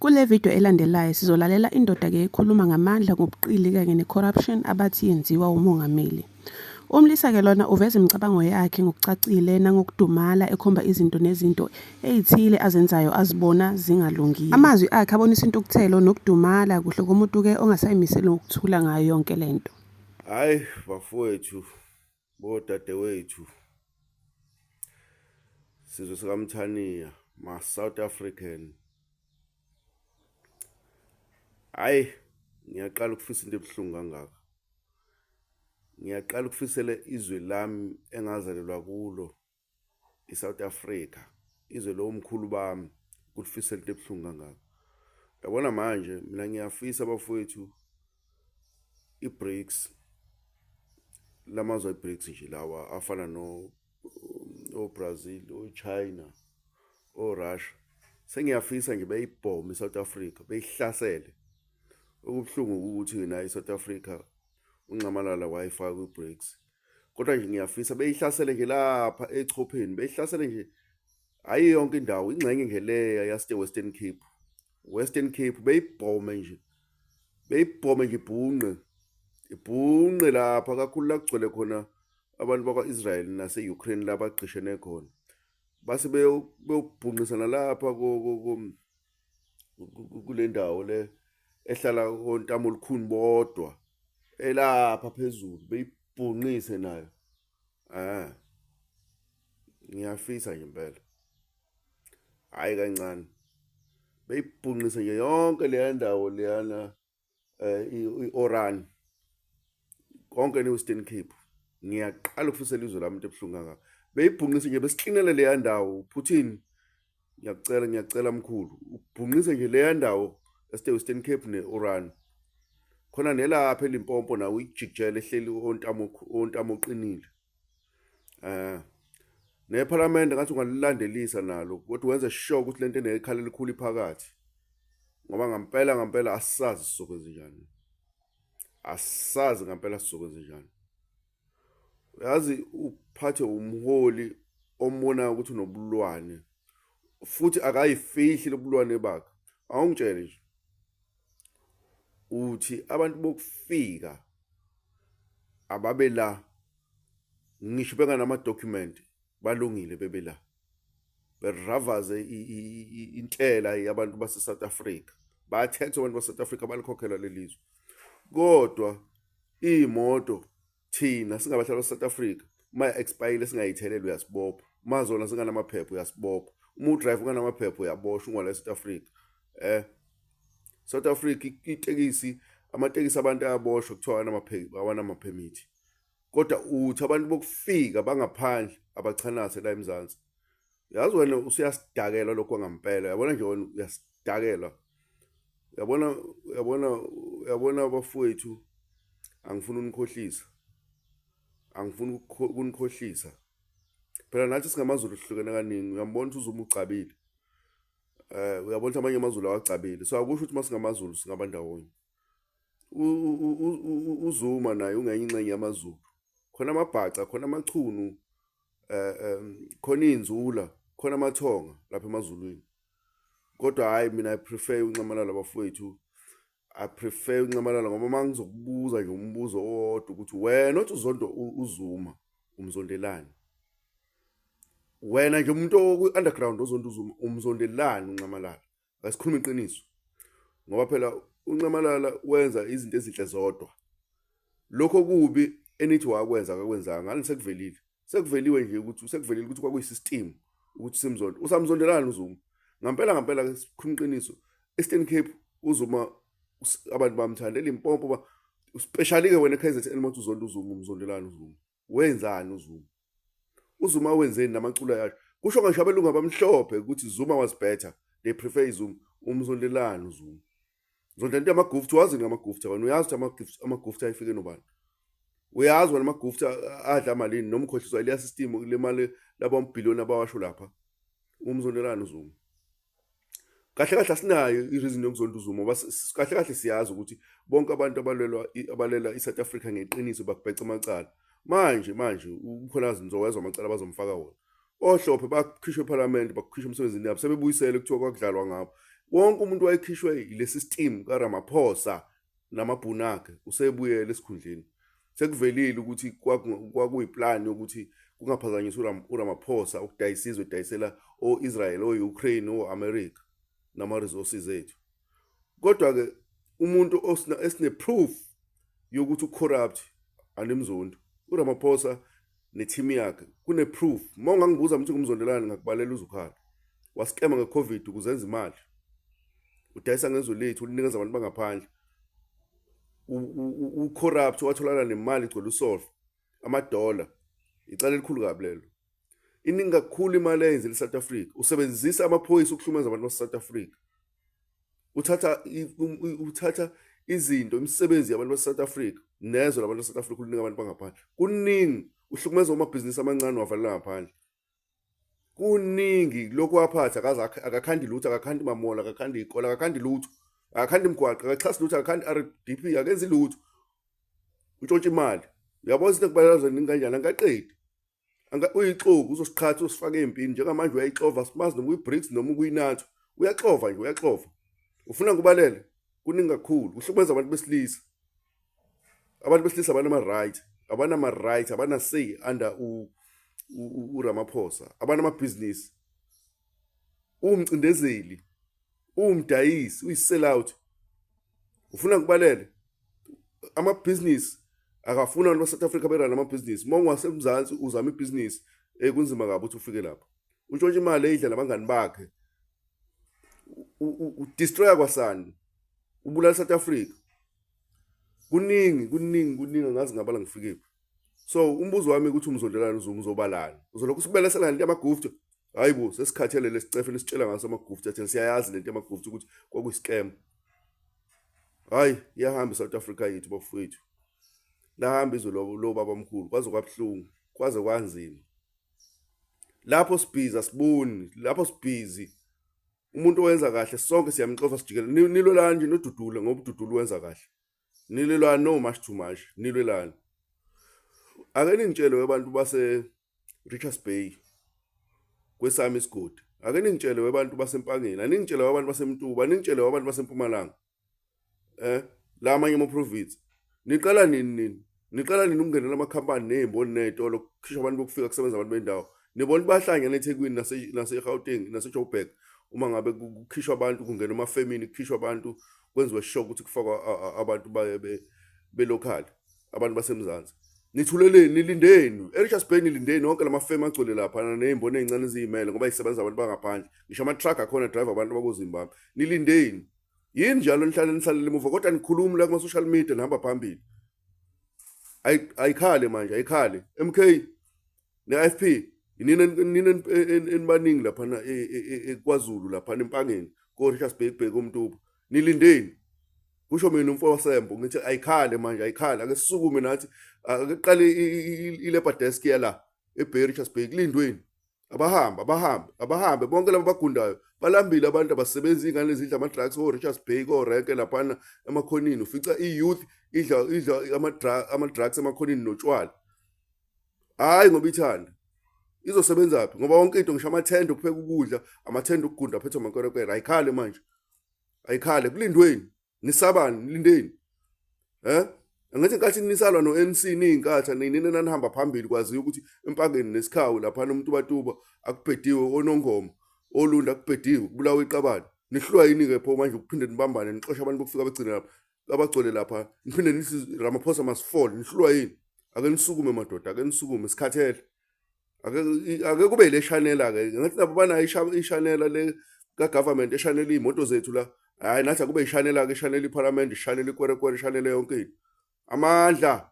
Kule video elandelayo sizolalela indoda-ke ekhuluma ngamandla ngobuqili kanye ne-corruption abathi yenziwa umongameli. Umlisa-ke lona uveza imicabango yakhe ngokucacile nangokudumala ekhomba izinto nezinto ezithile azenzayo azibona zingalungile. Amazwi akhe abonisa intukuthelo nokudumala kuhle komuntu-ke ongasayimiseli ngokuthula ngayo yonke lento. Hayi bafowethu, bodadewethu, sizwe sikaMthaniya, ma-South African. Hayi, ngiyaqala ukufisa into ebuhlungu kangaka. Ngiyaqala ukufisela izwe lami engazalelwa kulo, iSouth Africa, izwe lomkhulu bami, ukufisela into ebuhlungu kangaka. Yabona manje mina ngiyafisa bafowethu i-BRICS, lamazwe i-BRICS nje lawa afana Brazil, China, Russia. Sengiyafisa nje beyibhome iSouth Africa, beyihlasele. Okubuhlungu ukuthi na iSouth Africa uncamalala wayifaka ku-BRICS. Kodwa nje ngiyafisa beyihlasele nje lapha echopheni, beyihlasele nje hayi yonke indawo, ingxenye ngeleya yaste Western Cape. Western Cape beyibhome nje. Beyibhome nje ibhunqe lapha kakhulu la kugcwele khona abantu bakwa-Israel nase-Ukraine la bagqishene khona. Base beyobhunqisana lapha kule ndawo le ehlala ontamo olukhuni bodwa elapha phezulu beyibhunqise nayo. Ngiyafisa nje impela. Hayi kancane. Beyibhunqise nje yonke le ndawo leyana i-Oran. Konke ne-Western Cape. Ngiyaqala ukufisela izwe lami into ebuhlungu kangaka. Beyibhunqise nje besiklinele le ndawo. Putin, ngiyacela mkhulu, ubhunqise nje le ndawo Western Cape ne-Oran. Khona nelapha eLimpopo nawo ijikjele ehleli ontamo oqinile. Neparlament ngathi ungalilandelisa nalo, kodwa wenze sure ukuthi lento enekhala elikhulu phakathi. Ngoba ngampela asazi sizokwenza njani. Asazi ngampela sizokwenza njani. Uyazi uphathe umholi ombona ukuthi unobulwane, futhi akayifihli lobulwane bakhe. Awungitshele nje uthi abantu bokufika ababe la, ngisho benganama document balungile bebe la, beravaze intela yabantu base South Africa, bathethe abantu base South Africa balikhokhela lelizwe. Kodwa imoto thina singabahlali base-South Africa uma expire singayitheleli uyasibopha, mazona singanamaphepha uyasibopha, uma udrive unganamaphepha uyaboshwa ungwala eSouth Africa. South Africa itekisi, amatekisi abantu ayaboshwa kuthiwa awanamaphemithi. Kodwa uthi abantu bokufika bangaphandle abachanase la eMzansi. Yazi wena usuyasidakela lokho ngampela. Yabona nje wena uyasidakela. Yabona bafowethu, angifuni unikhohlisa. Angifuni ukunikhohlisa. Phela nathi singamaZulu sihlukene kaningi. Uyambona ukuthi uZuma ucabile. Uyabona ukuthi amanye amazulu awacabile. So akusho ukuthi masingamaZulu singabandawonye. uZuma naye ungenye ingxenye yamaZulu. Khona amabhaca, khona amachunu, khona inzula, khona amathonga lapha emazulwini. Kodwa hayi mina I prefer uncamalala bafowethu. I prefer uncamalala ngoba mangizokubuza nje umbuzo owodwa ukuthi wena othi uZondo uZuma umzondelani. Wena nje umuntu oku-underground oZondo uZuma umzondelani uncamalala. Asikhuluma iqiniso. Ngoba phela uncamalala wenza izinto ezinhle zodwa. Lokho kubi enithi wakwenza akakwenzanga, ngani sekuvelile. Sekuveliwe nje ukuthi sekuvelile ukuthi kwakuyisystem ukuthi simzondo. Usamzondelani uZuma. Ngampela sikhuluma iqiniso. Eastern Cape uZuma abantu bamthanda, eLimpopo especially ke wena KZN uma uZondo uZuma umzondelani uZuma. Wenzani uZuma? uZuma wenzeni namaculo yakhe? Kusho ngisho abelungu abamhlophe ukuthi Zuma was better. They prefer Zuma umzondelani uZuma. Zonke into yamagufti wazi ngamagufti wena uyazi ukuthi amagufti ayifike nobani. Uyazi wena amagufti adla malini nomkhohliso eliya system le mali laba ambillion abawasho lapha. Umzondelani uZuma. Kahle asinayo ireason yokuzonda uZuma ngoba kahle siyazi ukuthi bonke abantu abalela iSouth Africa ngeqiniso bakubheca amacala. Manje ukholazi nizowezwa amacala bazomfaka wona. Ohlophe bakhishwe eParliament, bakhishwe emsebenzini yabo, sebebuyisele kuthiwa kwakudlalwa ngabo. wonke umuntu wayekhishwe ile system kaRamaphosa namabhunu akhe usebuyele esikhundleni. Sekuvelile ukuthi kwakuyiplan yokuthi kungaphazanyiswa uRamaphosa ukudayisa izwe edayisela o-Israel, o-Ukraine, o-America nama-resources ethu. Kodwa-ke umuntu esine-proof yokuthi u-corrupt anemzondo uRamaphosa ne-team yakhe kune-proof. Uma ungangibuza ukuthi ngumzondelane ngakubalela uzukhala. Waskema nge-COVID ukuzenza imali. Udayisa ngezwe lethu ulinikeza abantu bangaphandle. U-corrupt watholana nemali igcwele usolve $1 icala elikhulu kabi lelo. Iningi kakhulu imali eyenzile eSouth Africa. Usebenzisa amaphoyisa ukuhlumeza abantu base-South Africa. Uthatha izinto imisebenzi yabantu base-South Africa nezwe labantu base-South Africa ulinika abantu bangaphandle. Kuningi uhlukumeza amabhizinisi amancane wavalela ngaphandle. Kuningi lokho waphatha akakhandi lutho, akakhandi mamola, akakhandi ikola, akakhandi lutho, akakhandi imgwaqo, akaxhasi lutho, akakhandi RDP, akenzi lutho. Utshontsha imali. Uyabona into kubaleka zeningi kanjani angaqedi. Uyixoku uzosiqhatha usifake empini njengamanje uyayixova simazi noma uyi-BRICS noma ukuyinatho. Uyaxova nje uyaxova. Ufuna ngubalele kuningi kakhulu uhlukumeza abantu besilisa. Abantu besilisa abanama-right, abana-say under uRamaphosa, abanamabhizinisi. Umcindezeli, umdayisi, uyi-sellout. Ufuna ngubalele amabhizinisi akafuna abantu base-South Africa berana namabhizinisi. Uma ungasemzansi uzama ibhizinisi kunzima kabi ukuthi ufike lapho. Utshontsha imali eyidla nabangani bakhe. Udestroya kwasani. Ubulala South Africa. Kuningi angazi ngabala ngifikephi. So umbuzo wami ukuthi umzondelane uzobalani. Uzolokhu usibelesela lento yamagufta. Hayibo sesikhathele lesicefe lesitshela ngaso amagufta thina siyayazi lento yamagufta ukuthi kwakuyi-scam. Hayi iyahamba South Africa yethu bafowethu. Lahamba izwe lo babamkhulu kwaze kwabhlungu, kwaze kwanzima. Lapho sibhizi asiboni, lapho sibhizi umuntu owenza kahle sonke siyamxofa sijikele. Nilwelana nje noDudula ngoba uDudula wenza kahle. Nilwelana no much too much, nilwelana. Ake ningitshele webantu base Richards Bay kwesami isigodi. Ake ningitshele webantu basempangeni, aningitshele webantu baseMtuba, aningitshele webantu baseMpumalanga. La amanye ama-province. Niqala nini ukungenela amakhampani nezimboni nezitolo ukukhishwa abantu bokufika kusebenza abantu bendawo. Nibona bahlangene eThekwini nase-Gauteng nase-Joburg uma ngabe kukhishwa abantu kungena amafemini kukhishwa abantu kwenziwe shock ukuthi kufakwa abantu belocal abantu basemzansi. Nithuleleni nilindeni eRichards Bay nilindeni wonke lamafemi agcwele lapha nezimboni ezincane eziyimele ngoba isebenza abantu bangaphandle. Ngisho ama-truck akhona driver abantu bakoZimbabwe. Nilindeni. Yini njalo nihlalela emuva kodwa nikhuluma la kuma-social media nihamba phambili. Ayikhale manje ayikhale. MK ne-FP nina enibaningi lapha eKwaZulu lapha empangeni ko-Richards Bay kubheka uMtuba. Nilindeni. Kusho mina umfo wasembo ngithi ayikhale manje ayikhale ake sisukume nathi ake qale i-labor desk yala eBay Richards Bay kulindweni. Abahambe bonke laba bagundayo balambile abantu abasebenza ingane ezidla ama-drugs o-Richards Bay ko-renke laphana emakhonini. Ufica i-youth idla ama-drugs emakhonini notshwala. Hayi ngoba ithanda izosebenza phi ngoba wonke into ngisho amathende okupheka ukudla amathende okugunda aphethwe amakwerekwere. Ayikhale manje ayikhale kulindweni. Nisabani nilindeni. Angathi nkathi nisalwa no-NC niyinkathi nina nanihamba phambili kwazi ukuthi empangeni nesikhawu lapha noMtubatuba akubhediwe onongoma olunda akubhediwe kubulawa iqabane. Nihlwa yini ke pho manje ukuphinde nibambane nixosha abantu bokufika begcina lapha abagcwele lapha niphinde nithi Ramaphosa must fall. Nihlwa yini? Ake nisukume madoda ake nisukume sikhathele. Ake kube ile channel ke ngathi labo banayo i-channel le ka-government e-channel imoto zethu la. Hayi nathi akube i-channel ke i-channel iParliament i-channel ikwerekwere i-channel yonke. Amandla